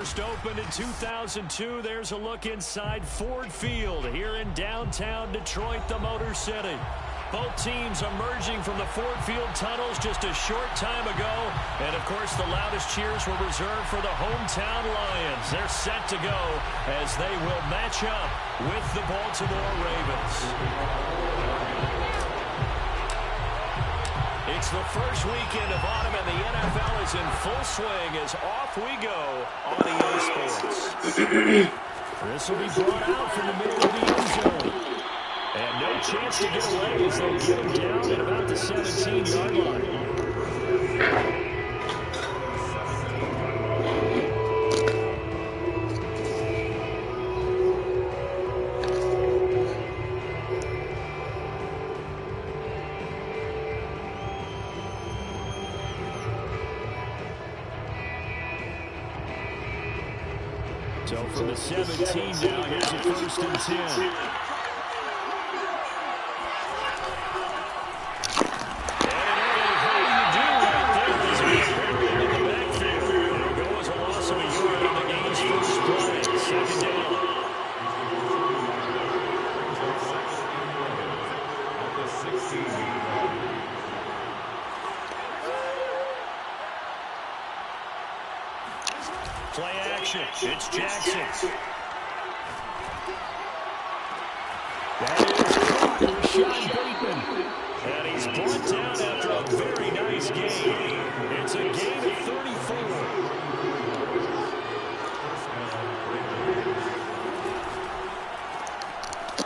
First opened in 2002. There's a look inside Ford Field here in downtown Detroit, the Motor City. Both teams emerging from the Ford Field tunnels just a short time ago. And, of course, the loudest cheers were reserved for the hometown Lions. They're set to go as they will match up with the Baltimore Ravens. It's the first weekend of autumn, and the NFL is in full swing as off we go on EA Sports. This will be brought out from the middle of the end zone. And no chance to get away as they'll get him down at about the 17-yard line. So from the 17 now, here's a 1st and 10. Play action. It's Jackson. That is Rashad Bateman. And he's brought down after a very nice game. It's a gain of 34.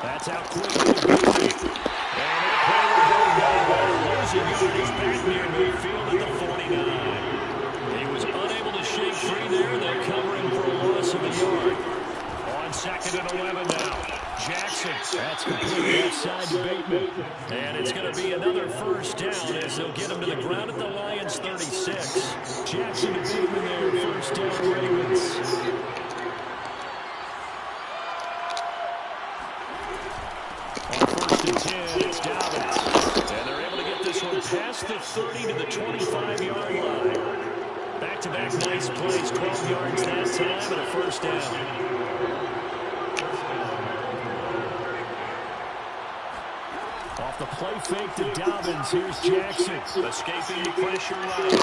That's out quickly to Bateman. And that play will go nowhere. Losing yardage back near midfield at the 49. He was unable to shake free there. They cover him for a loss of a yard. On 2nd and 11 now. Jackson. That's completely outside to Bateman. And it's going to be another 1st down as they'll get him to the ground at the Lions 36. Jackson to Bateman there. 1st down Ravens. On 1st and 10, it's Dobbins. And they're able to get this one past the 30 to the 25-yard line. Back-to-back nice plays, 12 yards that time, and a 1st down. Off the play fake to Dobbins, here's Jackson. Escaping the pressure right.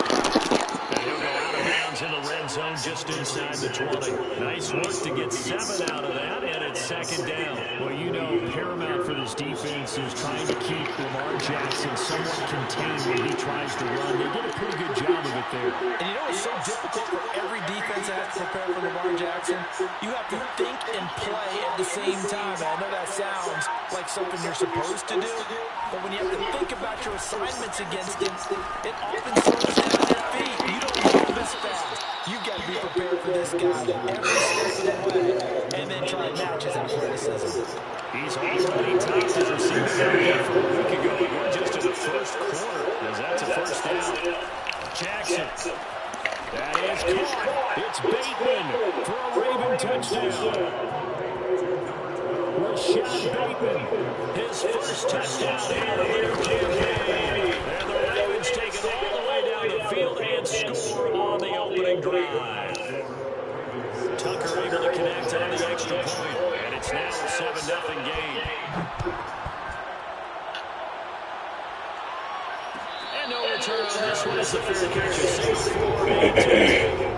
And he'll go out of bounds in the red zone just inside the 20. Nice work to get 7 out of that, and it's 2nd down. Well, you know, paramount for this defense is trying to keep Lamar Jackson somewhat contained when he tries to run. They did a pretty good job of it there. And you know it's so difficult for every defense that has to prepare for Lamar Jackson? You have to think and play at the same time. And I know that sounds like something you're supposed to do, but when you have to think about your assignments against him, it often slows down your feet. You don't move this fast. You've got to be prepared for this guy every step of the way, and then try and match his athleticism. He's already topped his receiving area from a week ago, and we're just in the 1st quarter, as that's a 1st down. Jackson. That is caught. It's Bateman for a Raven touchdown. Rashad Bateman, his 1st touchdown out of their campaign. And the Ravens take it all the way down the field and score on the opening drive. Tucker able to connect on the extra point, and it's now a 7-0 game. And no return on this one as the fair catch is safe for 18.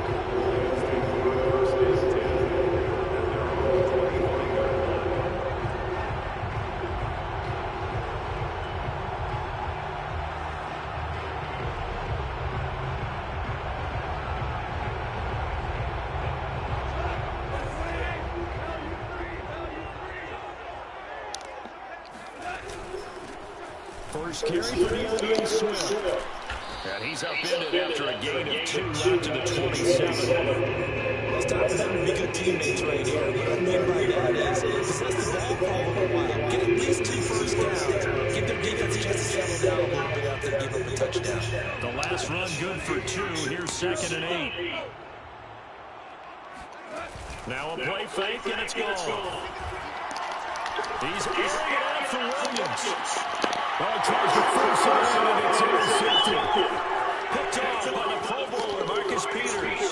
First carry for DeAndre Swift. And he's upended after a gain of 2 out to the 27. It's time for them to be good teammates right here. What I mean by that is possess the ball for a little while. Get at least 2 first downs. Give their defense a chance to settle down a little bit after they give up a touchdown. The last run good for 2. Here's 2nd and 8. Now a play fake, and it's gone. He's airing it out for Williams. Tries to force it in, and it's intercepted. Picked off by the Pro Bowler, Marcus Peters.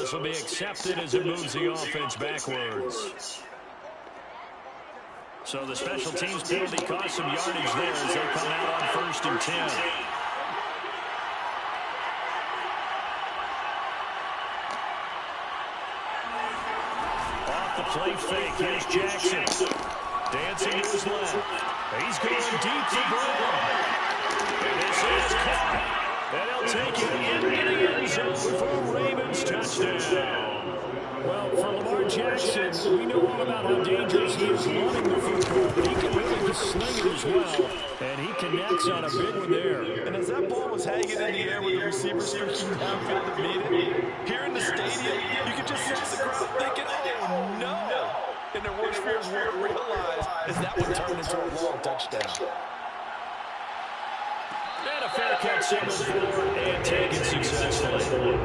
this will be accepted as it moves the offense backwards. So the special teams penalty cost some yardage there as they come out on 1st and 10. Off the play fake, here's Jackson. Dancing to his left. He's going deep for Brown. And this is caught. And he'll take it into the end zone for a Ravens touchdown. Well, for Lamar Jackson, we know all about how dangerous he is running the football, but he can really just sling it as well. And he connects on a big one there. And as that ball was hanging in the air with the receiver streaking downfield to meet it, here in the stadium, you could just sense the crowd thinking, oh, no. And their worst fears weren't realized as that one turned into a long touchdown. And a fair catch signal for and taken successfully.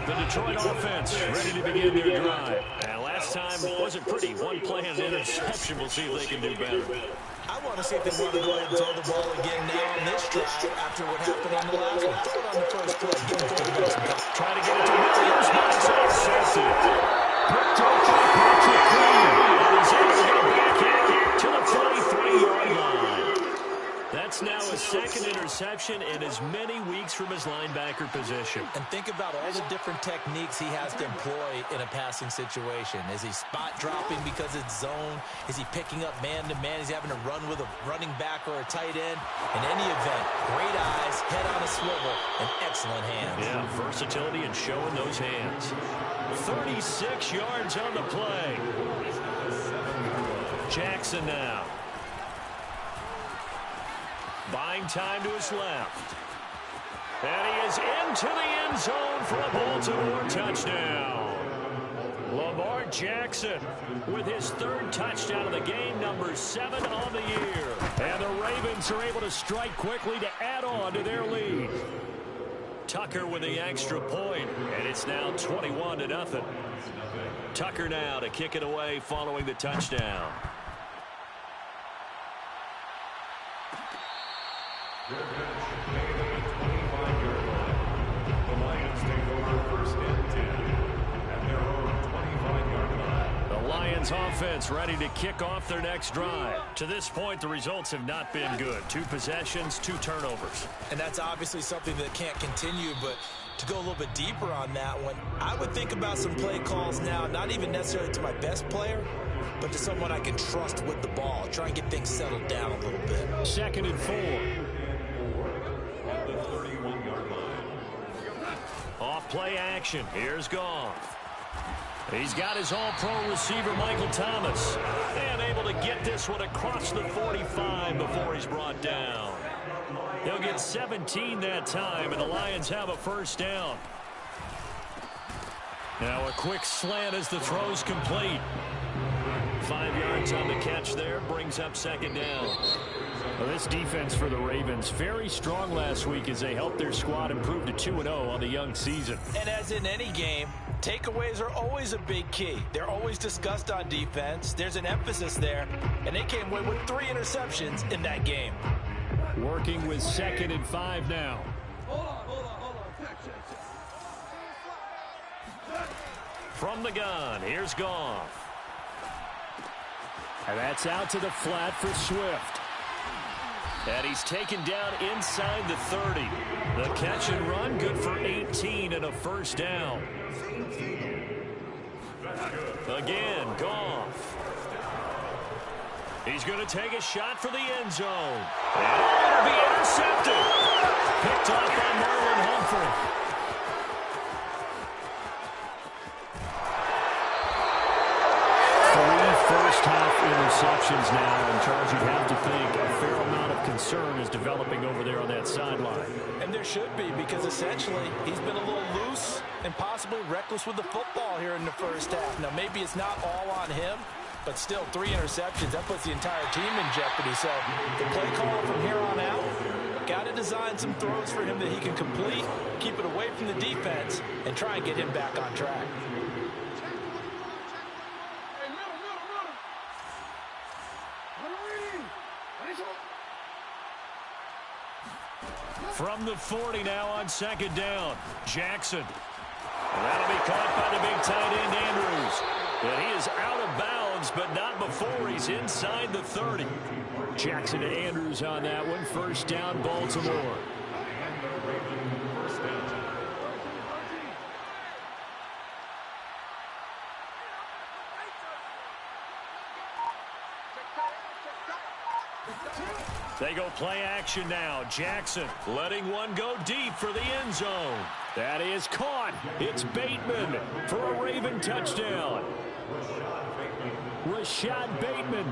The Detroit offense ready to begin their drive. And last time wasn't pretty. One play and an interception. We'll see if they can do better. I want to see if they want to go ahead and throw the ball again now on this drive after what happened on the last one. Throw it on the first play. Get the quarterback some time. Trying to get it to Williams. Nice intercepted. Picked off by Patrick Queen. And he's able to get back out to the 23-yard line. That's now his second interception in as many weeks from his linebacker position. And think about all the different techniques he has to employ in a passing situation. Is he spot dropping because it's zone? Is he picking up man-to-man? Is he having to run with a running back or a tight end? In any event, great eyes, head on a swivel, and excellent hands. Yeah, versatility and showing those hands. 36 yards on the play. Jackson now. Buying time to his left. And he is into the end zone for a Baltimore touchdown. Lamar Jackson with his third touchdown of the game, number 7 on the year. And the Ravens are able to strike quickly to add on to their lead. Tucker with the extra point, and it's now 21-0. Tucker now to kick it away following the touchdown. The Lions take over 1st and 10 at their own 25-yard line. The Lions offense ready to kick off their next drive. To this point, the results have not been good. 2 possessions, 2 turnovers. And that's obviously something that can't continue, but to go a little bit deeper on that one, I would think about some play calls now, not even necessarily to my best player, but to someone I can trust with the ball. Try and get things settled down a little bit. 2nd and 4. At the 31-yard line. Off play action. Here's Goff. He's got his all-pro receiver, Michael Thomas. And able to get this one across the 45 before he's brought down. He'll get 17 that time, and the Lions have a 1st down. Now a quick slant as the throw's complete. 5 yards on the catch there, brings up 2nd down. Well, this defense for the Ravens, very strong last week as they helped their squad improve to 2-0 on the young season. And as in any game, takeaways are always a big key. They're always discussed on defense. There's an emphasis there, and they came away with 3 interceptions in that game. Working with 2nd and 5 now. From the gun, here's Goff. And that's out to the flat for Swift. And he's taken down inside the 30. The catch and run, good for 18 and a 1st down. Again, Goff. He's going to take a shot for the end zone. And it'll be intercepted. Picked off by Marlon Humphrey. First-half interceptions now, and Charles, you'd have to think a fair amount of concern is developing over there on that sideline. And there should be, because essentially he's been a little loose and possibly reckless with the football here in the first half. Now, maybe it's not all on him, but still 3 interceptions. That puts the entire team in jeopardy. So the play call from here on out, got to design some throws for him that he can complete, keep it away from the defense, and try and get him back on track. From the 40 now on second down. Jackson. And that'll be caught by the big tight end, Andrews. And he is out of bounds, but not before he's inside the 30. Jackson to Andrews on that one. First down, Baltimore. They go play action now. Jackson letting one go deep for the end zone. That is caught. It's Bateman for a Raven touchdown. Rashad Bateman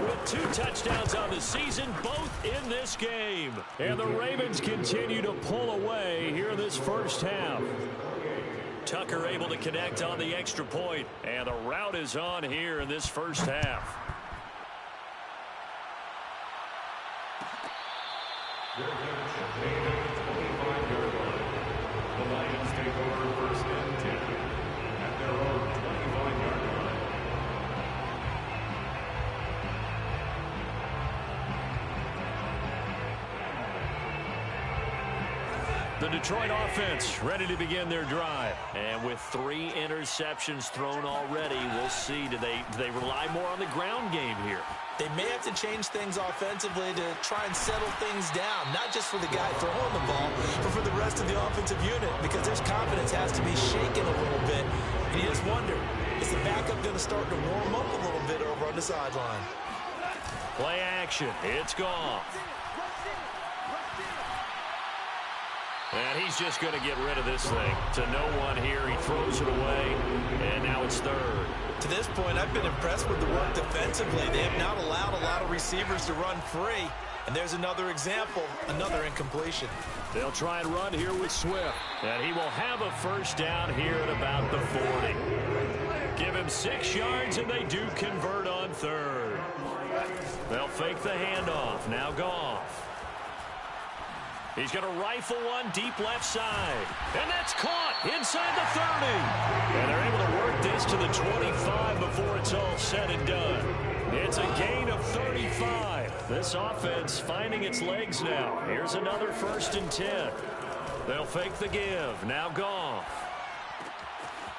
with 2 touchdowns on the season, both in this game. And the Ravens continue to pull away here in this first half. Tucker able to connect on the extra point. And the route is on here in this first half. They're going to gain at the 25-yard line. The Lions take over first and 10 at their own 25-yard line. The Detroit offense ready to begin their drive. And with 3 interceptions thrown already, we'll see. Do they rely more on the ground game here? They may have to change things offensively to try and settle things down, not just for the guy throwing the ball, but for the rest of the offensive unit, because their confidence has to be shaken a little bit. And you just wonder, is the backup going to start to warm up a little bit over on the sideline? Play action. It's gone. And he's just going to get rid of this thing. To no one here. He throws it away, and now it's third. To this point, I've been impressed with the work defensively. They have not allowed a lot of receivers to run free. And there's another example, another incompletion. They'll try and run here with Swift. And he will have a first down here at about the 40. Give him 6 yards, and they do convert on third. They'll fake the handoff. Now Goff. He's going to rifle one deep left side. And that's caught inside the 30. And they're able to work this to the 25 before it's all said and done. It's a gain of 35. This offense finding its legs now. Here's another first and 10. They'll fake the give. Now Goff.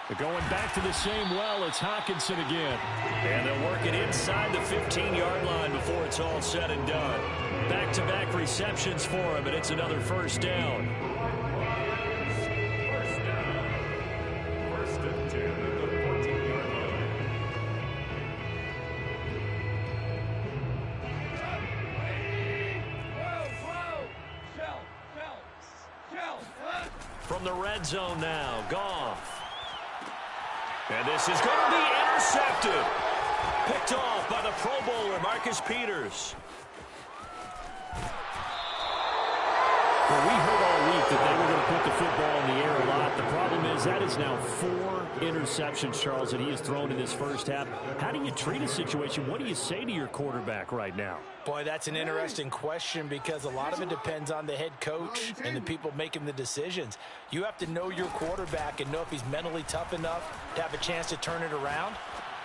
They're going back to the same well. It's Hockenson again. And they'll work it inside the 15-yard line before it's all said and done. Back-to-back receptions for him, and it's another first down. First and 10 at the 14-yard line. From the red zone now, Goff. And this is going to be intercepted. Picked off by the Pro Bowler, Marcus Peters. Well, we heard all week that they were going to put the football in the air a lot. The problem is that is now 4 interceptions, Charles, that he has thrown in this first half. How do you treat a situation? What do you say to your quarterback right now? Boy, that's an interesting question because a lot of it depends on the head coach and the people making the decisions. You have to know your quarterback and know if he's mentally tough enough to have a chance to turn it around.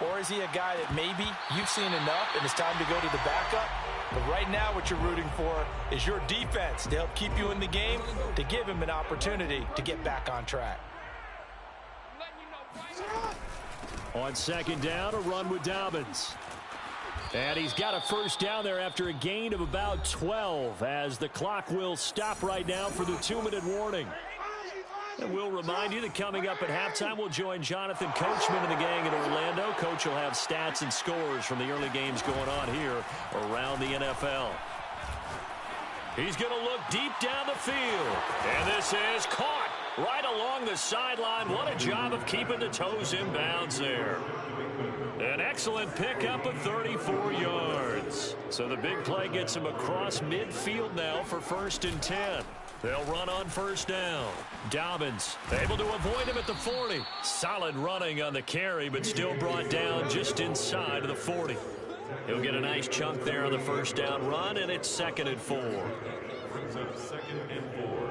Or is he a guy that maybe you've seen enough and it's time to go to the backup? But right now what you're rooting for is your defense to help keep you in the game, to give him an opportunity to get back on track. On second down, a run with Dobbins. And he's got a first down there after a gain of about 12 as the clock will stop right now for the 2-minute warning. And we'll remind you that coming up at halftime, we'll join Jonathan Coachman and the gang in Orlando. Coach will have stats and scores from the early games going on here around the NFL. He's going to look deep down the field. And this is caught right along the sideline. What a job of keeping the toes in bounds there. An excellent pickup of 34 yards. So the big play gets him across midfield now for first and 10. They'll run on first down. Dobbins able to avoid him at the 40. Solid running on the carry, but still brought down just inside of the 40. He'll get a nice chunk there on the first down run, and it's 2nd and 4. Brings up 2nd and 4.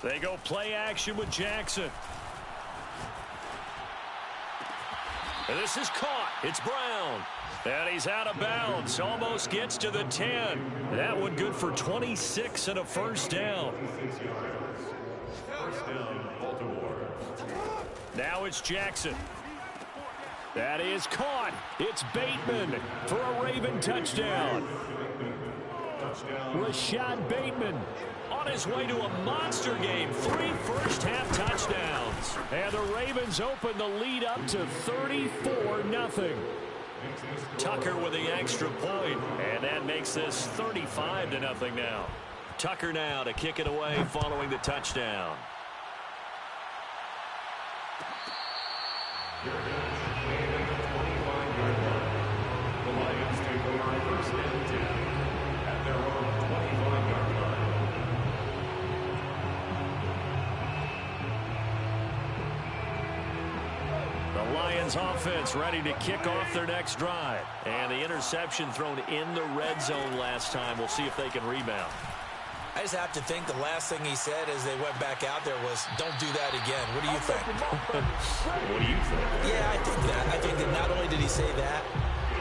They go play action with Jackson. And this is caught. It's Brown. And he's out of bounds. Almost gets to the 10. That one good for 26 and a first down. First down, Baltimore. Now it's Jackson. That is caught. It's Bateman for a Raven touchdown. Rashad Bateman on his way to a monster game. 3 first-half touchdowns. And the Ravens open the lead up to 34-0. Tucker with the extra point. And that makes this 35-0 now. Tucker now to kick it away following the touchdown. The Lions take over first and 10 at their own 25-yard line. The Lions offense ready to kick off their next drive. And the interception thrown in the red zone last time. We'll see if they can rebound. I just have to think the last thing he said as they went back out there was, don't do that again. What do you think? What do you think? Yeah, I think that. I think that not only did he say that,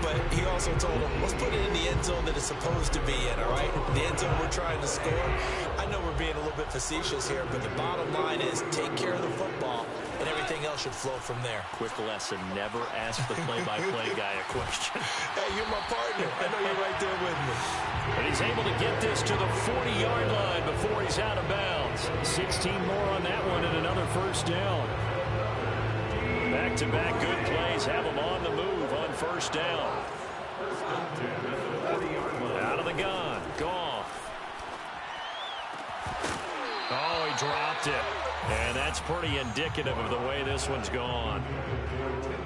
but he also told him, let's put it in the end zone that it's supposed to be in, all right? The end zone we're trying to score. I know we're being a little bit facetious here, but the bottom line is take care of the football, and everything else should flow from there. Quick lesson, never ask the play-by-play guy a question. Hey, you're my partner. I know you're right there with me. But he's able to get this to the 40-yard line before he's out of bounds. 16 more on that one and another first down. Back-to-back good plays have him on the move on first down. Out of the gun. Goff. Oh, he dropped it. And that's pretty indicative of the way this one's gone.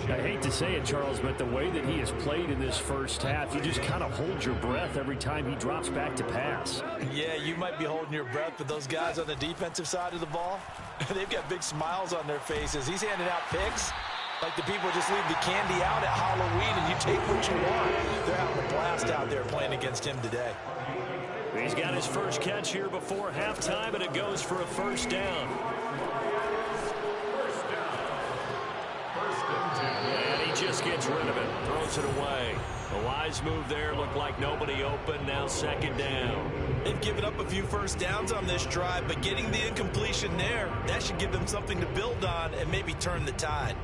I hate to say it, Charles, but the way that he has played in this first half, you just kind of hold your breath every time he drops back to pass. Yeah, you might be holding your breath, but those guys on the defensive side of the ball, they've got big smiles on their faces. He's handing out picks like the people just leave the candy out at Halloween and you take what you want. They're having a blast out there playing against him today. He's got his first catch here before halftime, and it goes for a first down. And he just gets rid of it, throws it away. A wise move there, looked like nobody open, now second down. They've given up a few first downs on this drive, but getting the incompletion there, that should give them something to build on and maybe turn the tide.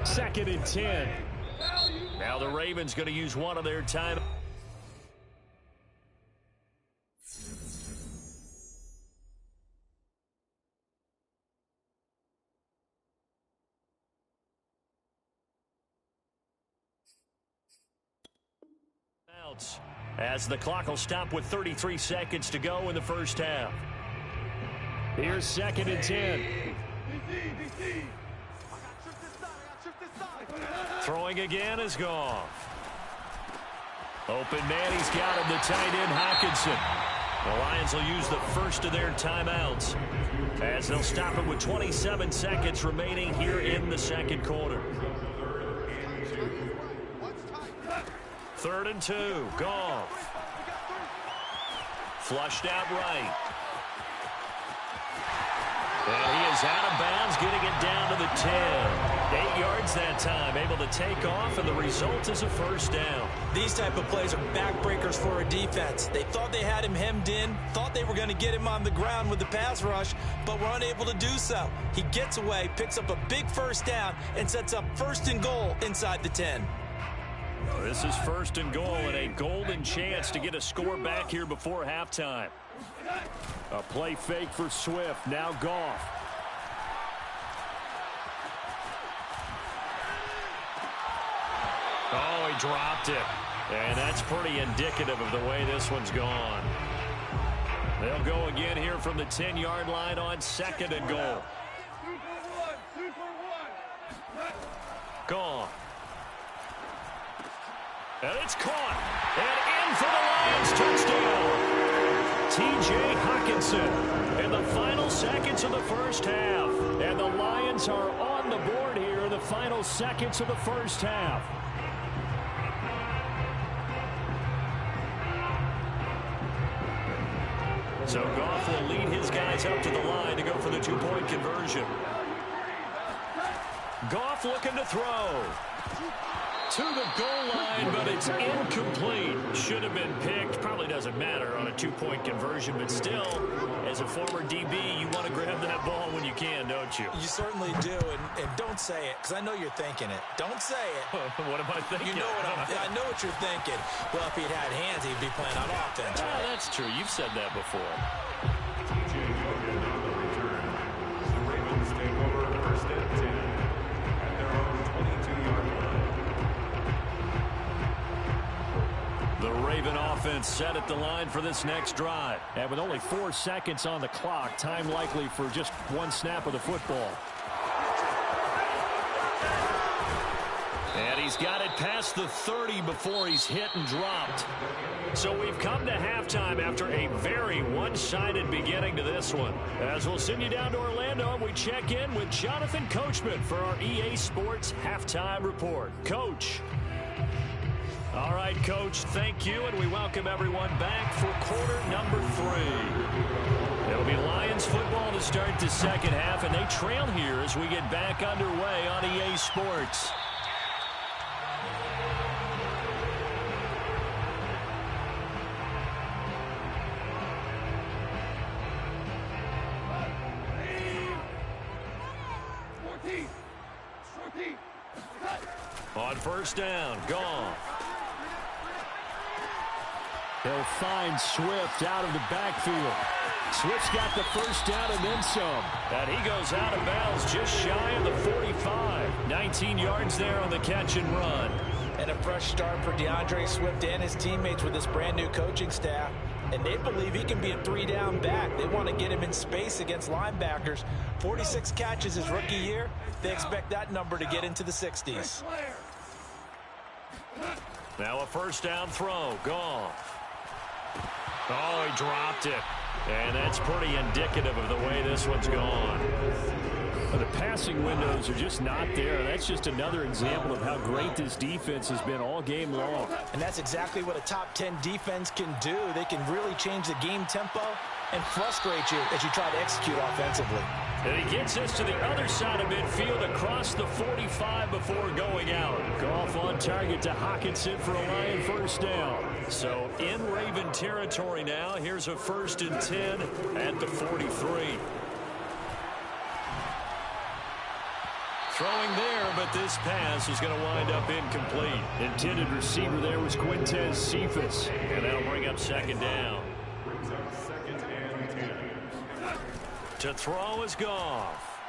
Second and 10. Now the Ravens going to use one of their time. As the clock will stop with 33 seconds to go in the first half. Here's second and 10. Throwing again is Goff. Open man, he's got him, the tight end Hockenson. The Lions will use the first of their timeouts as they'll stop it with 27 seconds remaining here in the second quarter. 3rd and 2, Goff. Flushed out right. And he is out of bounds, getting it down to the 10. 8 yards that time, able to take off, and the result is a first down. These type of plays are backbreakers for a defense. They thought they had him hemmed in, thought they were going to get him on the ground with the pass rush, but were unable to do so. He gets away, picks up a big first down, and sets up 1st and goal inside the 10. This is 1st and goal and a golden chance to get a score back here before halftime. A play fake for Swift. Now Goff. Oh, he dropped it. And that's pretty indicative of the way this one's gone. They'll go again here from the 10-yard line on 2nd and goal. Goff. And it's caught. And in for the Lions touchdown. T.J. Hockenson in the final seconds of the first half. And the Lions are on the board here in the final seconds of the first half. So Goff will lead his guys up to the line. two-point conversion. Goff looking to throw. To the goal line, but it's incomplete. Should have been picked. Probably doesn't matter on a two-point conversion, but still, as a former DB, you want to grab that ball when you can, don't you? You certainly do, and don't say it, because I know you're thinking it. Don't say it. What am I thinking? You know I know what you're thinking. Well, if he'd had hands, he'd be playing on offense. Ah, that's true. You've said that before. TJ Yeldon on the return. The Ravens take over first and 10 at their own 22-yard line. The Raven offense set at the line for this next drive. And with only 4 seconds on the clock, time likely for just one snap of the football. And he's got it past the 30 before he's hit and dropped. So we've come to halftime after a very one-sided beginning to this one. As we'll send you down to Orlando, we check in with Jonathan Coachman for our EA Sports Halftime Report. Coach. All right, Coach, thank you, and we welcome everyone back for quarter number 3. It'll be Lions football to start the second half, and they trail here as we get back underway on EA Sports. On first down, Goff. He'll find Swift out of the backfield. Swift's got the first down and then some. And he goes out of bounds just shy of the 45. 19 yards there on the catch and run. And a fresh start for DeAndre Swift and his teammates with this brand new coaching staff. And they believe he can be a 3-down back. They want to get him in space against linebackers. 46 catches his rookie year. They expect that number to get into the 60s. Now a first down throw. Goff. Oh, he dropped it. And that's pretty indicative of the way this one's gone. Well, the passing windows are just not there. That's just another example of how great this defense has been all game long. And that's exactly what a top 10 defense can do. They can really change the game tempo and frustrate you as you try to execute offensively. And he gets us to the other side of midfield across the 45 before going out. Goff on target to Hockenson for a Lion first down. So in Raven territory now. Here's a 1st and 10 at the 43. Throwing there, but this pass is going to wind up incomplete. Intended receiver there was Quintez Cephas. And that'll bring up second down. Brings up 2nd and 10. To throw is Goff.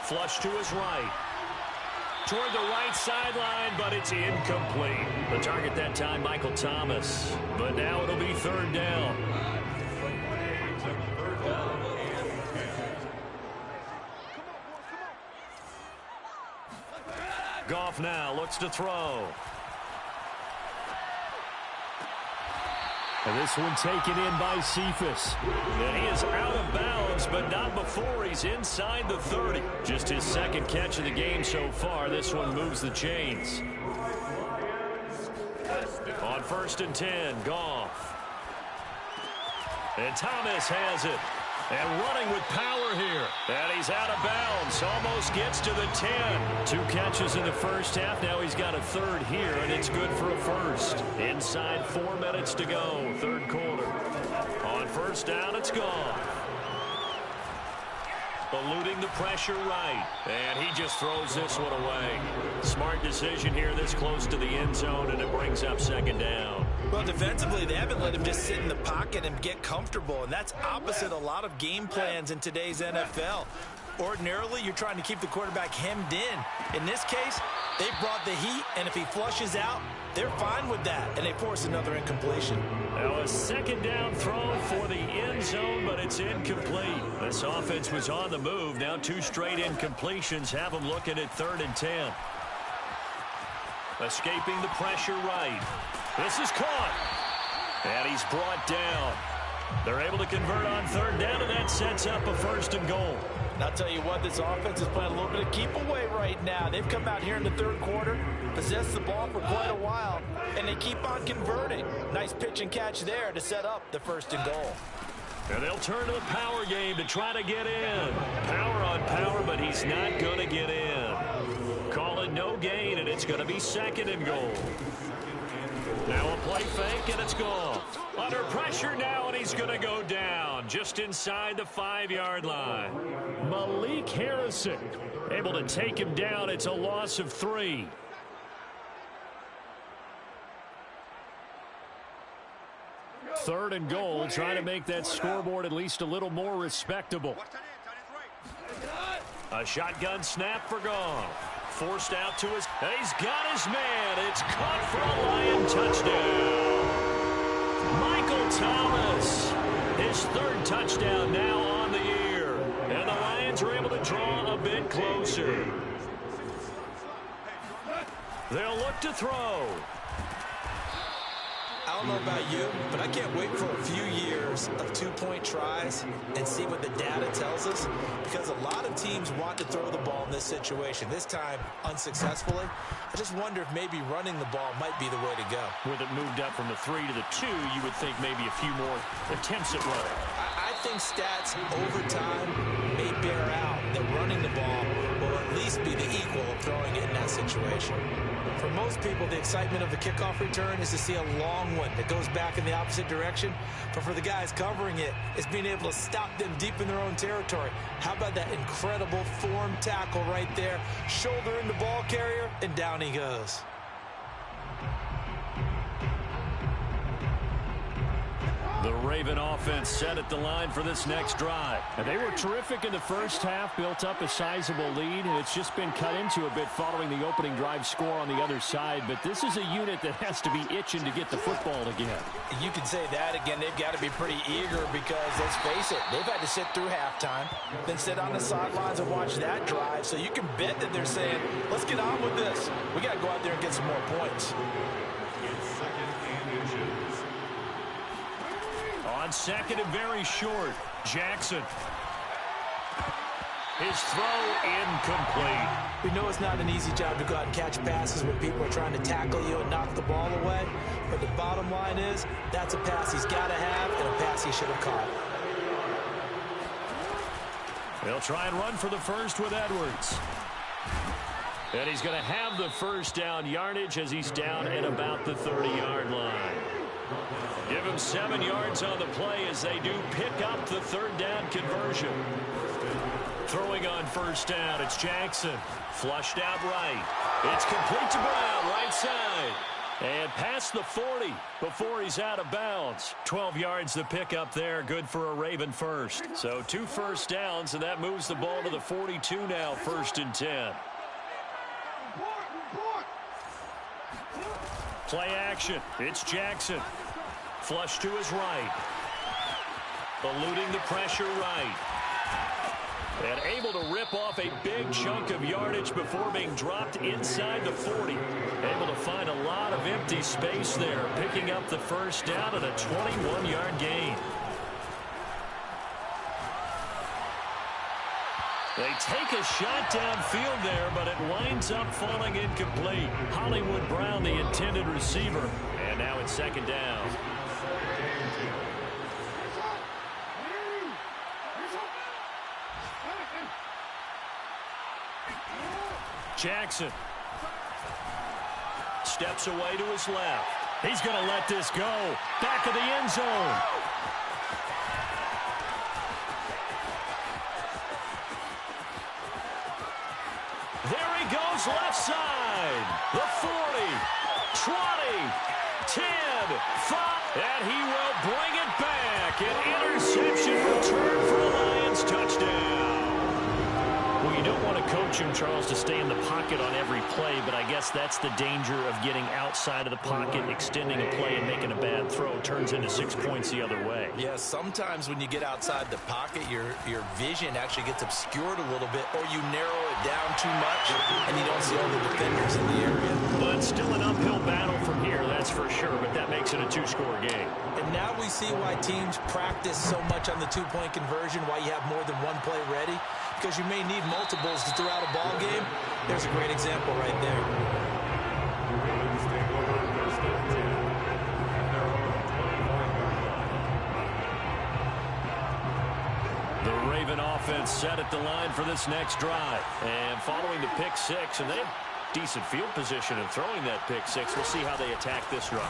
Flush to his right. Toward the right sideline, but it's incomplete. The target that time, Michael Thomas. But now it'll be 3rd down. Goff now looks to throw. And this one taken in by Cephas. And he is out of bounds, but not before he's inside the 30. Just his 2nd catch of the game so far. This one moves the chains. On 1st and 10, Goff. And Thomas has it. And running with power here. And he's out of bounds. Almost gets to the 10. 2 catches in the first half. Now he's got a 3rd here, and it's good for a 1st. Inside 4 minutes to go. 3rd quarter. On first down, it's Goff. Eluding the pressure right. And he just throws this one away. Smart decision here this close to the end zone, and it brings up 2nd down. Well, defensively, they haven't let him just sit in the pocket and get comfortable, and that's opposite a lot of game plans in today's NFL. Ordinarily, you're trying to keep the quarterback hemmed in. In this case, they brought the heat, and if he flushes out, they're fine with that, and they force another incompletion. Now a 2nd down throw for the end zone, but it's incomplete. This offense was on the move. Now 2 straight incompletions have them looking at 3rd and 10. Escaping the pressure right. This is caught. And he's brought down. They're able to convert on 3rd down, and that sets up a 1st and goal. And I'll tell you what, this offense is playing a little bit of keep away right now. They've come out here in the 3rd quarter, possessed the ball for quite a while, and they keep on converting. Nice pitch and catch there to set up the 1st and goal. And they'll turn to the power game to try to get in. Power on power, but he's not going to get in. Call it no gain, and it's going to be 2nd and goal. Now a play fake, and it's gone. Under pressure now, and he's going to go down just inside the 5-yard line. Malik Harrison able to take him down. It's a loss of 3. Third and goal, trying to make that scoreboard at least a little more respectable. A shotgun snap for Goff. Forced out to his... He's got his man. It's caught for a Lion touchdown. Michael Thomas, his 3rd touchdown now on the year. And the Lions are able to draw a bit closer. They'll look to throw. I don't know about you, but I can't wait for a few years of 2-point tries and see what the data tells us, because a lot of teams want to throw the ball in this situation, this time unsuccessfully. I just wonder if maybe running the ball might be the way to go. With it moved up from the 3 to the 2, you would think maybe a few more attempts at running. I think stats over time may bear out that running the ball will at least be the equal of throwing it in that situation. For most people, the excitement of the kickoff return is to see a long one that goes back in the opposite direction. But for the guys covering it, it's being able to stop them deep in their own territory. How about that incredible form tackle right there? Shoulder in the ball carrier, and down he goes. The Raven offense set at the line for this next drive. And they were terrific in the first half, built up a sizable lead, and it's just been cut into a bit following the opening drive score on the other side. But this is a unit that has to be itching to get the football again. You can say that again. They've got to be pretty eager because, let's face it, they've had to sit through halftime, then sit on the sidelines and watch that drive. So you can bet that they're saying, let's get on with this. We got to go out there and get some more points. It's 2nd and inches. On 2nd and very short, Jackson. His throw incomplete. We know it's not an easy job to go out and catch passes when people are trying to tackle you and knock the ball away. But the bottom line is, that's a pass he's got to have and a pass he should have caught. They'll try and run for the first with Edwards. And he's going to have the first down yardage as he's down at about the 30-yard line. Give him 7 yards on the play as they do pick up the 3rd down conversion. Throwing on first down, it's Jackson. Flushed out right. It's complete to Brown, right side. And past the 40 before he's out of bounds. 12 yards the pickup there, good for a Raven first. So 2 first downs, and that moves the ball to the 42 now, 1st and 10. Play action. It's Jackson. Flush to his right. Eluding the pressure right. And able to rip off a big chunk of yardage before being dropped inside the 40. Able to find a lot of empty space there, picking up the first down and a 21-yard gain. They take a shot downfield there, but it winds up falling incomplete. Hollywood Brown, the intended receiver. And now it's 2nd down. Jackson steps away to his left. He's going to let this go. Back of the end zone. There he goes, left side. The 40, 20, 10, 5, and he will bring it back. An interception return for a Lions touchdown. Well, you don't want to coach him, Charles, to stay in the pocket on every play, but I guess that's the danger of getting outside of the pocket, extending a play, and making a bad throw. It turns into 6 points the other way. Yeah, sometimes when you get outside the pocket, your vision actually gets obscured a little bit, or you narrow it down too much, and you don't see all the defenders in the area. But still an uphill battle from here, that's for sure, but that makes it a 2-score game. And now we see why teams practice so much on the 2-point conversion, why you have more than one play ready, because you may need multiples to throw out a ball game. There's a great example right there. Ravens take over 1st and 10 at their own 25-yard line. The Raven offense set at the line for this next drive. And following the pick six, and they have decent field position in throwing that pick six. We'll see how they attack this drive.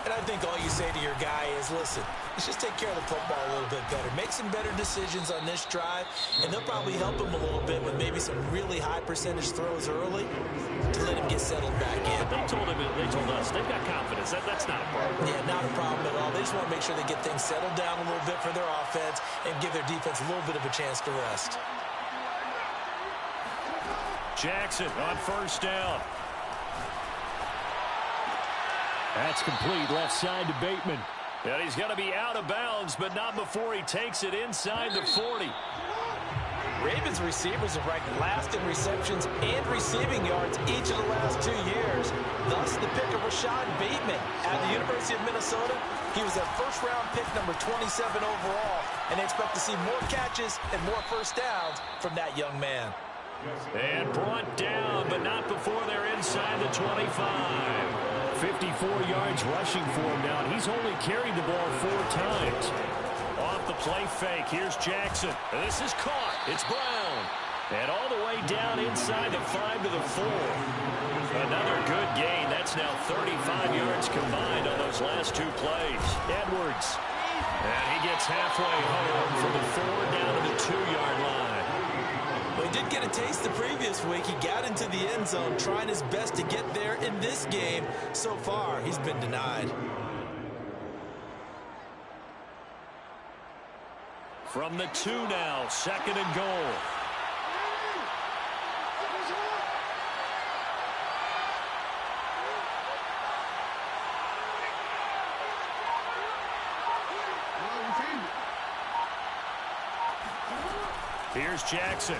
And I think all you say to your guy is, listen, let's just take care of the football a little bit better. Make some better decisions on this drive, and they'll probably help him a little bit with maybe some really high percentage throws early to let him get settled back in. They told us, they've got confidence. That's not a problem. Yeah, not a problem at all. They just want to make sure they get things settled down a little bit for their offense and give their defense a little bit of a chance to rest. Jackson on first down. That's complete left side to Bateman. And he's going to be out of bounds, but not before he takes it inside the 40. Ravens receivers have ranked last in receptions and receiving yards each of the last 2 years. Thus, the pick of Rashad Bateman at the University of Minnesota. He was a first-round pick, number 27 overall, and they expect to see more catches and more first downs from that young man. And brought down, but not before they're inside the 25. 54 yards rushing for him now. He's only carried the ball 4 times. Off the play fake, here's Jackson. This is caught. It's Brown. And all the way down inside the 5 to the 4. Another good gain. That's now 35 yards combined on those last 2 plays. Edwards. And he gets halfway home from the 4 down to the 2-yard line. Well, he did get a taste the previous week. He got into the end zone, trying his best to get there in this game. So far, he's been denied. From the 2 now, 2nd and goal. Here's Jackson.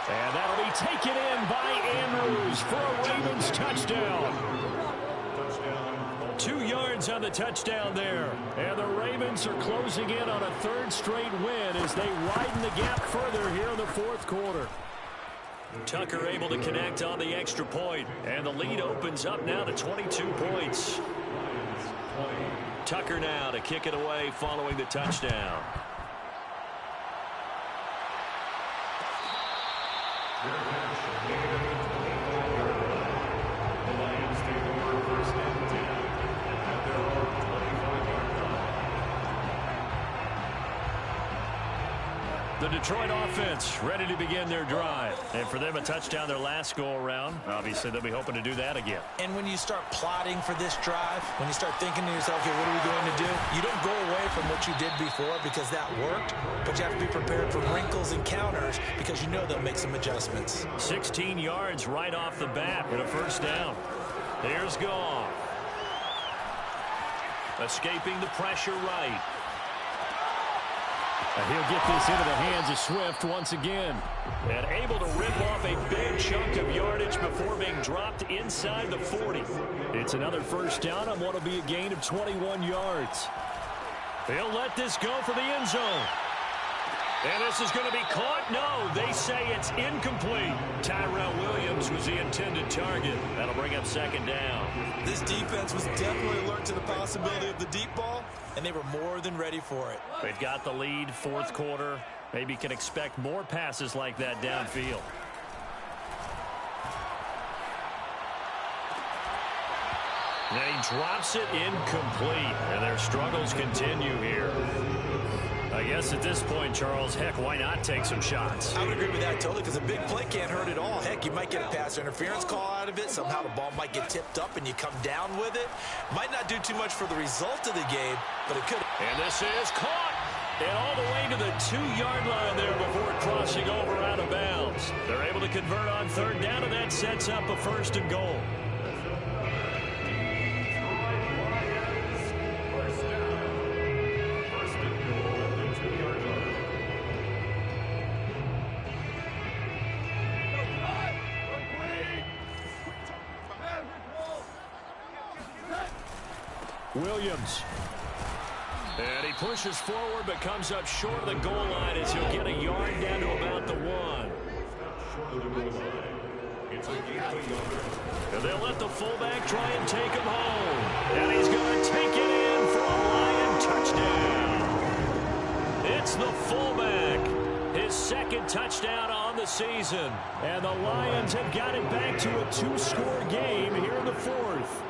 And that'll be taken in by Andrews for a Ravens touchdown. 2 yards on the touchdown there. And the Ravens are closing in on a 3rd straight win as they widen the gap further here in the 4th quarter. Tucker able to connect on the extra point. And the lead opens up now to 22 points. Tucker now to kick it away following the touchdown. The Lions take over first and 10 at their own 25-yard line. The Detroit offense ready to begin their drive. And for them, a touchdown their last go-around. Obviously, they'll be hoping to do that again. And when you start plotting for this drive, when you start thinking to yourself, okay, what are we going to do? You don't go away from what you did before because that worked, but you have to be prepared for wrinkles and counters because you know they'll make some adjustments. 16 yards right off the bat and a first down. Here's Goff. Escaping the pressure right. And he'll get this into the hands of Swift once again. And able to rip off a big chunk of yardage before being dropped inside the 40. It's another first down on what will be a gain of 21 yards. They'll let this go for the end zone. And this is going to be caught. No, they say it's incomplete. Tyrell Williams was the intended target. That'll bring up 2nd down. This defense was definitely alert to the possibility of the deep ball, and they were more than ready for it. They've got the lead, 4th quarter. Maybe can expect more passes like that downfield. And he drops it incomplete. And their struggles continue here. I guess at this point, Charles, heck, why not take some shots? I would agree with that totally because a big play can't hurt at all. Heck, you might get a pass interference call out of it. Somehow the ball might get tipped up and you come down with it. Might not do too much for the result of the game, but it could. And this is caught. And all the way to the 2-yard line there before crossing over out of bounds. They're able to convert on 3rd down, and that sets up a 1st and goal. Williams. And he pushes forward but comes up short of the goal line as he'll get a yard down to about the 1. Short of the goal line. It's a gain of a yard. And they'll let the fullback try and take him home. And he's going to take it in for a Lion touchdown. That's the fullback. His second touchdown on the season. And the Lions have got it back to a 2-score game here in the fourth.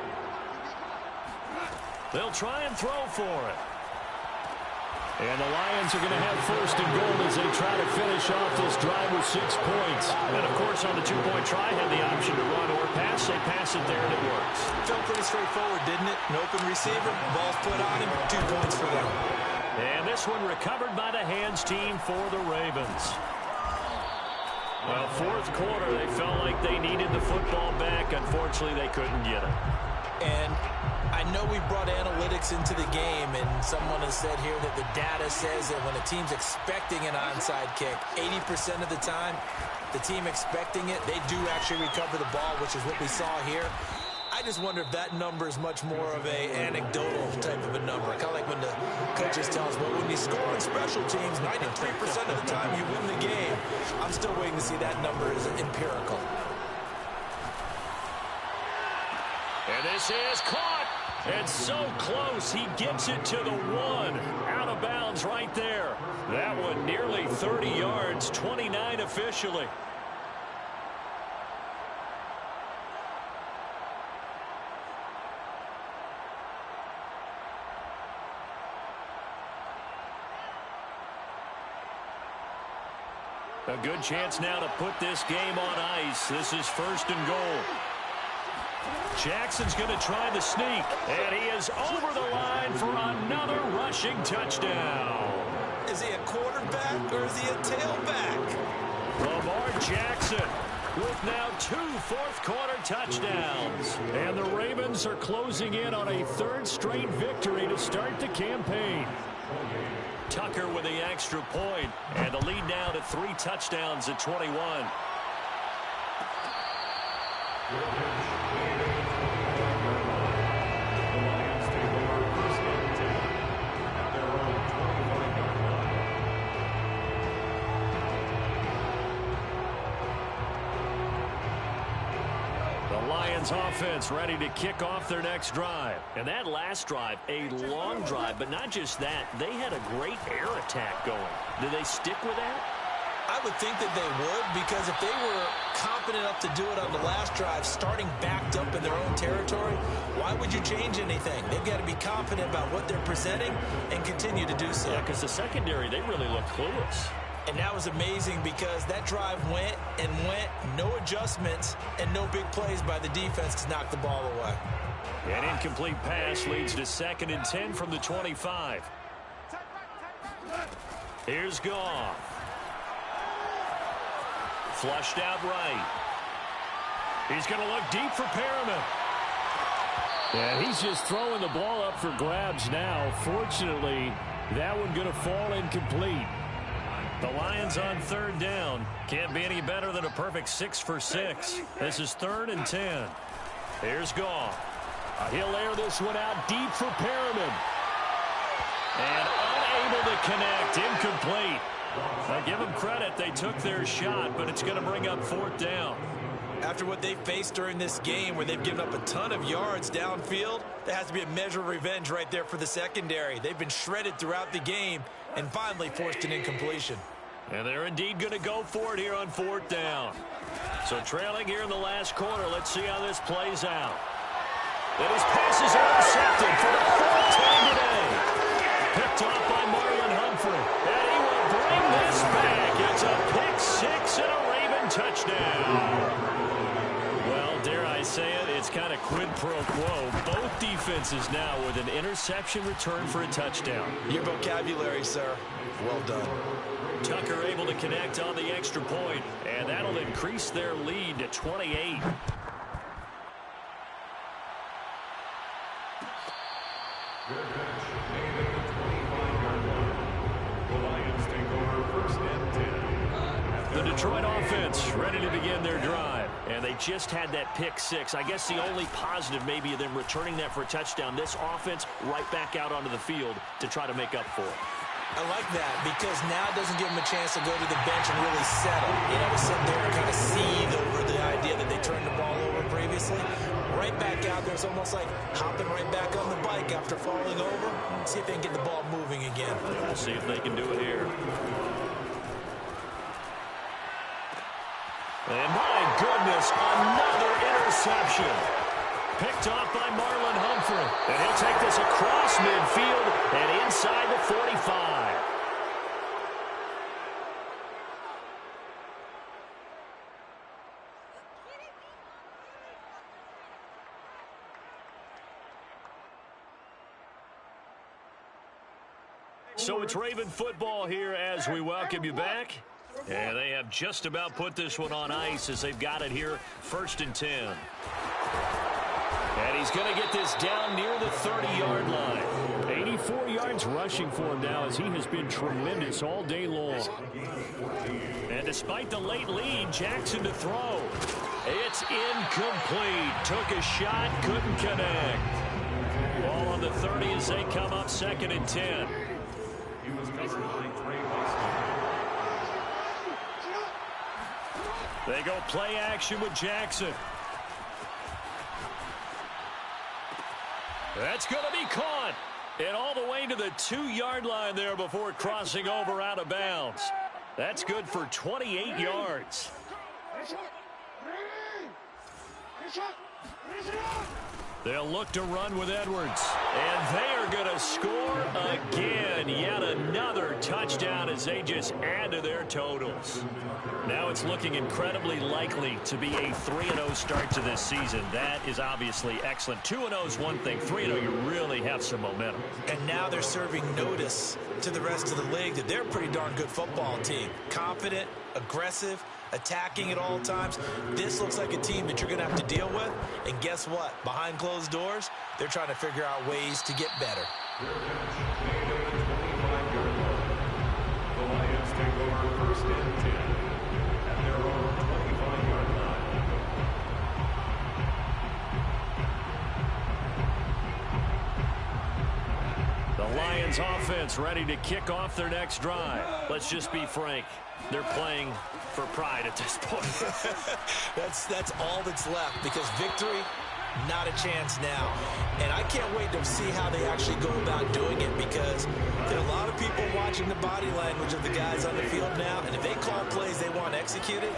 They'll try and throw for it. And the Lions are going to have first and goal as they try to finish off this drive with 6 points. And, of course, on the 2-point try, had the option to run or pass. They pass it there, and it works. Felt pretty straightforward, didn't it? An open receiver, ball's put on him, 2 points for them. And this one recovered by the hands team for the Ravens. Well, fourth quarter, they felt like they needed the football back. Unfortunately, they couldn't get it. And I know we brought analytics into the game, and someone has said here that the data says that when a team's expecting an onside kick, 80% of the time, the team expecting it, they do actually recover the ball, which is what we saw here. I just wonder if that number is much more of a anecdotal type of a number. Kind of like when the coaches tell us, well, when you score on special teams, 93% of the time you win the game. I'm still waiting to see that number is empirical. And this is caught. And so close, he gets it to the 1. Out of bounds right there. That one nearly 30 yards, 29 officially. A good chance now to put this game on ice. This is first and goal. Jackson's going to try the sneak, and he is over the line for another rushing touchdown. Is he a quarterback or is he a tailback? Lamar Jackson with now 2 fourth-quarter touchdowns. And the Ravens are closing in on a 3rd straight victory to start the campaign. Tucker with the extra point, and the lead now to 3 touchdowns at 21. Offense ready to kick off their next drive. And that last drive, a long drive, but not just that, they had a great air attack going. Did they stick with that? I would think that they would, because if they were confident enough to do it on the last drive, starting backed up in their own territory, why would you change anything? They've got to be confident about what they're presenting and continue to do so. Yeah, because the secondary, they really look clueless. And that was amazing because that drive went and went, no adjustments, and no big plays by the defense to knock the ball away. An incomplete pass leads to 2nd and 10 from the 25. Here's Goff. Flushed out right. He's going to look deep for Perriman. And he's just throwing the ball up for grabs now. Fortunately, that one going to fall incomplete. The Lions on 3rd down. Can't be any better than a perfect 6 for 6. This is 3rd and 10. Here's Goff. He'll air this one out deep for Perriman. And unable to connect. Incomplete. I give them credit. They took their shot, but it's going to bring up 4th down. After what they faced during this game where they've given up a ton of yards downfield, there has to be a measure of revenge right there for the secondary. They've been shredded throughout the game and finally forced an incompletion. And they're indeed going to go for it here on 4th down. So trailing here in the last quarter, let's see how this plays out. And his passes are intercepted for the 4th time today. Picked off by Marlon Humphrey. And he will bring this back. It's a pick 6 and a Raven touchdown. Well, dare I say it, it's kind of quid pro quo. Both defenses now with an interception return for a touchdown. Your vocabulary, sir. Well done. Tucker able to connect on the extra point, and that'll increase their lead to 28. The Detroit offense ready to begin their drive, and they just had that pick 6. I guess the only positive maybe of them returning that for a touchdown. This offense right back out onto the field to try to make up for it. I like that because now it doesn't give them a chance to go to the bench and really settle. You know, to sit there and kind of seethe over the idea that they turned the ball over previously. right back out there. It's almost like hopping right back on the bike after falling over. See if they can get the ball moving again. We'll see if they can do it here. And my goodness, another interception. Picked off by Marlon Humphrey. And he'll take this across midfield and inside the 45. So it's Raven football here as we welcome you back. And they have just about put this one on ice as they've got it here, 1st and 10. And he's going to get this down near the 30-yard line. 84 yards rushing for him now as he has been tremendous all day long. And despite the late lead, Jackson to throw. It's incomplete. Took a shot, couldn't connect. Ball on the 30 as they come up 2nd and 10. He was covered by Trey Boston. They go play action with Jackson. That's going to be caught. And all the way to the 2-yard line there before crossing over out of bounds. That's good for 28 yards. They'll look to run with Edwards. And they are going to score again. Yet another touchdown as they just add to their totals. Now it's looking incredibly likely to be a 3-0 start to this season. That is obviously excellent. 2-0 is one thing. 3-0, you really have some momentum. And now they're serving notice to the rest of the league that they're a pretty darn good football team. Confident, aggressive, attacking at all times. This looks like a team that you're going to have to deal with. And guess what? Behind closed doors, they're trying to figure out ways to get better. The Lions take over 1st and 10 at their own 25-yard line. The Lions offense ready to kick off their next drive. Let's just be frank. They're playing for pride at this point. That's all that's left because victory, not a chance now. And I can't wait to see how they actually go about doing it because there are a lot of people watching the body language of the guys on the field now. And if they call plays they want executed,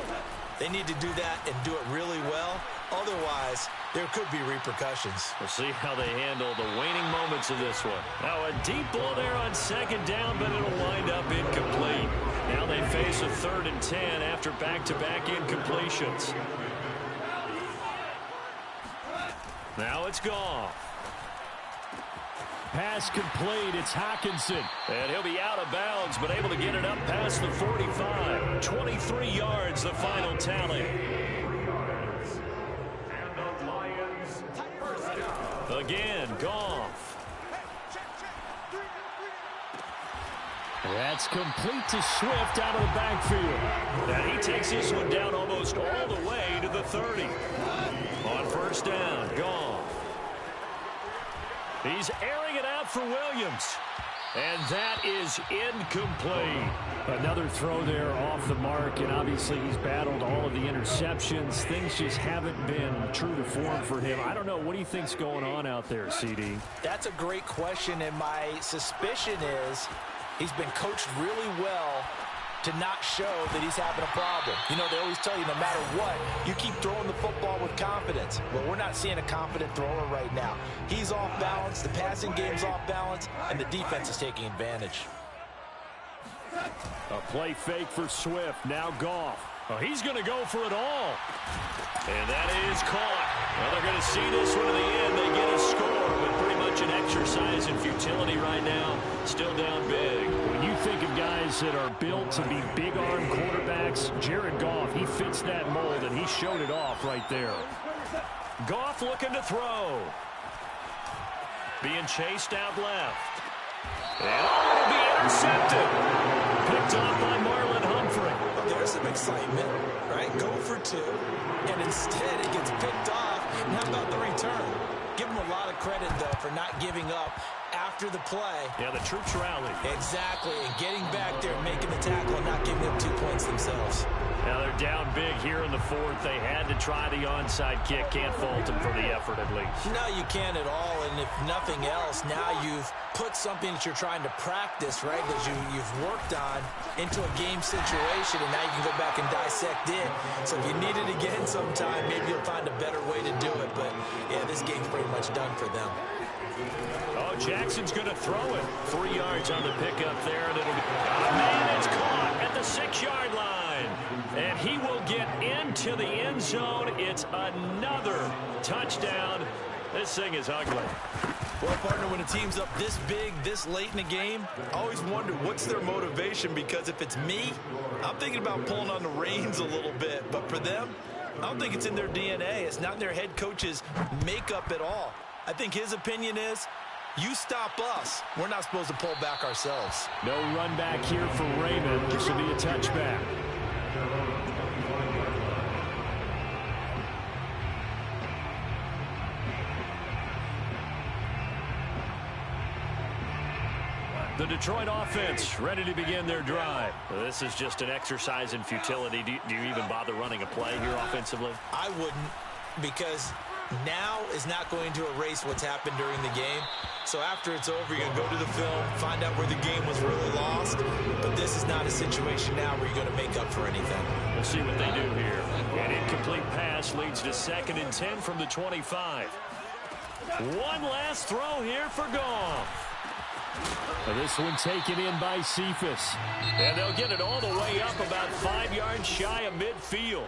they need to do that and do it really well. Otherwise, there could be repercussions. We'll see how they handle the waning moments of this one. Now a deep ball there on 2nd down, but it'll wind up incomplete. Now they face a 3rd and 10 after back-to-back incompletions. Now it's Goff. Pass complete. It's Hockenson. And he'll be out of bounds, but able to get it up past the 45. 23 yards, the final tally. Again, Goff. That's complete to Swift out of the backfield. And he takes this one down almost all the way to the 30. On 1st down, Goff. He's airing it out for Williams. And that is incomplete. Another throw there off the mark, and obviously he's battled all of the interceptions. Things just haven't been true to form for him. I don't know. What do you think's going on out there, CD? That's a great question, and my suspicion is he's been coached really well to not show that he's having a problem. You know, they always tell you no matter what, you keep throwing the football with confidence. Well, we're not seeing a confident thrower right now. He's off balance, the passing game's off balance, and the defense is taking advantage. A play fake for Swift. Now Goff. Oh, he's going to go for it all. And that is caught. Well, they're going to see this one to the end. They get a score, but pretty much an exercise in futility right now. Still down big. When you think of guys that are built to be big-arm quarterbacks, Jared Goff, he fits that mold, and he showed it off right there. Goff looking to throw. Being chased out left. And it'll be intercepted. Picked off by Marlon Humphrey. Well, there's some excitement, right? Go for 2, and instead it gets picked off. And how about the return? Give him a lot of credit, though, for not giving up after the play. Yeah, the troops rally. Exactly, and getting back there, making the tackle, and not giving up 2 points. against themselves. Now they're down big here in the fourth. They had to try the onside kick. Can't fault them for the effort at least. No, you can't at all. And if nothing else, now you've put something that you're trying to practice, right, that you've worked on into a game situation, and now you can go back and dissect it. So if you need it again sometime, maybe you'll find a better way to do it. But, yeah, this game's pretty much done for them. Oh, Jackson's going to throw it. 3 yards on the pickup there, and it'll be... Oh, man, it's caught at the 6-yard line. And he will get into the end zone. It's another touchdown. This thing is ugly. Well, partner, when a team's up this big, this late in the game, I always wonder what's their motivation, because if it's me, I'm thinking about pulling on the reins a little bit. But for them, I don't think it's in their DNA. It's not in their head coach's makeup at all. I think his opinion is, you stop us, we're not supposed to pull back ourselves. No run back here for Raymond. This will be a touchback. The Detroit offense ready to begin their drive. This is just an exercise in futility. Do you even bother running a play here offensively? I wouldn't, because now is not going to erase what's happened during the game. So after it's over, you're going to go to the film, find out where the game was really lost. But this is not a situation now where you're going to make up for anything. We'll see what they do here. An incomplete pass leads to 2nd and 10 from the 25. One last throw here for Goff. This one taken in by Cephas. And they'll get it all the way up about 5 yards shy of midfield.